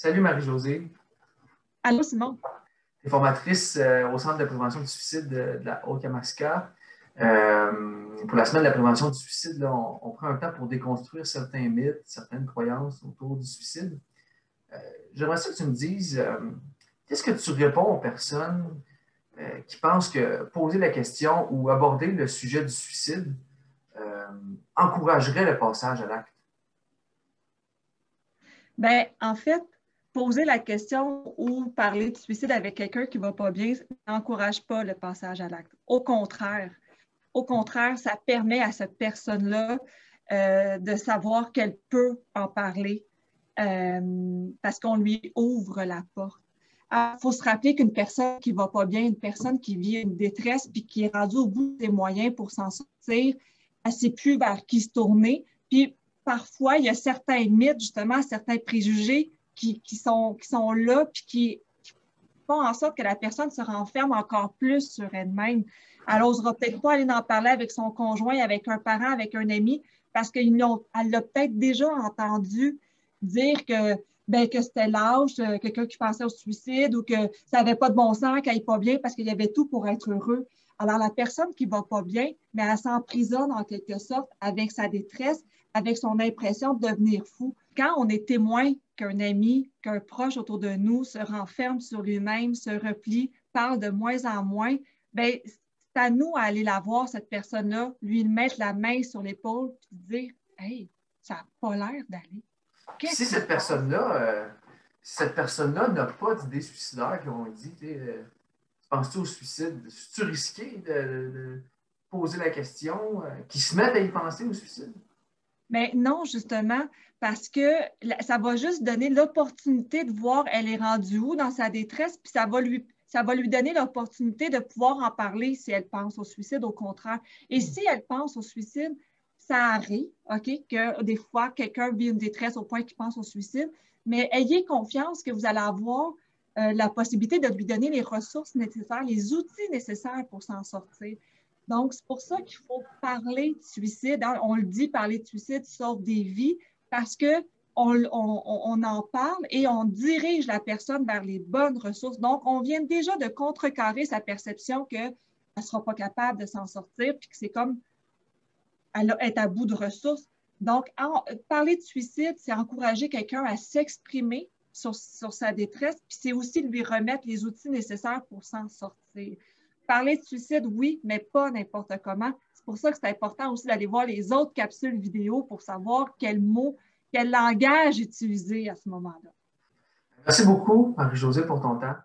Salut Marie-Josée. Allô, Simon? Tu es formatrice au Centre de prévention du suicide de la Haute-Yamaska. Pour la semaine de la prévention du suicide, là, on prend un temps pour déconstruire certains mythes, certaines croyances autour du suicide. J'aimerais ça que tu me dises, qu'est-ce que tu réponds aux personnes qui pensent que poser la question ou aborder le sujet du suicide encouragerait le passage à l'acte? Bien, en fait, poser la question ou parler de suicide avec quelqu'un qui ne va pas bien n'encourage pas le passage à l'acte. Au contraire, ça permet à cette personne-là de savoir qu'elle peut en parler parce qu'on lui ouvre la porte. Il faut se rappeler qu'une personne qui ne va pas bien, une personne qui vit une détresse puis qui est rendue au bout des moyens pour s'en sortir, elle ne sait plus vers qui se tourner. Puis parfois, il y a certains mythes, justement, certains préjugés qui sont là puis qui font en sorte que la personne se renferme encore plus sur elle-même. Elle n'osera peut-être pas aller en parler avec son conjoint, avec un parent, avec un ami, parce qu'elle l'a peut-être déjà entendu dire que c'était lâche, quelqu'un qui pensait au suicide ou que ça n'avait pas de bon sens, qu'elle n'allait pas bien parce qu'il y avait tout pour être heureux. Alors, la personne qui ne va pas bien, mais elle s'emprisonne en quelque sorte avec sa détresse, avec son impression de devenir fou. Quand on est témoin qu'un ami, qu'un proche autour de nous se renferme sur lui-même, se replie, parle de moins en moins, bien, c'est à nous à aller la voir, cette personne-là, lui mettre la main sur l'épaule et dire « Hey, ça n'a pas l'air d'aller. » Si cette personne-là n'a pas d'idée suicidaire, comme on dit, penses-tu au suicide? C'est-tu risqué de poser la question, qu'ils se mettent à y penser au suicide? Mais non, justement, parce que ça va juste donner l'opportunité de voir elle est rendue où dans sa détresse, puis ça va lui donner l'opportunité de pouvoir en parler si elle pense au suicide, au contraire. Et si elle pense au suicide, ça arrive, OK, que des fois, quelqu'un vit une détresse au point qu'il pense au suicide, mais ayez confiance que vous allez avoir la possibilité de lui donner les ressources nécessaires, les outils nécessaires pour s'en sortir. Donc, c'est pour ça qu'il faut parler de suicide. On le dit, parler de suicide sauve des vies parce qu'on en parle et on dirige la personne vers les bonnes ressources. Donc, on vient déjà de contrecarrer sa perception qu'elle ne sera pas capable de s'en sortir puis que c'est comme elle est à bout de ressources. Donc, parler de suicide, c'est encourager quelqu'un à s'exprimer sur sa détresse puis c'est aussi lui remettre les outils nécessaires pour s'en sortir. Parler de suicide, oui, mais pas n'importe comment. C'est pour ça que c'est important aussi d'aller voir les autres capsules vidéo pour savoir quel mot, quel langage utiliser à ce moment-là. Merci beaucoup, Marie-Josée, pour ton temps.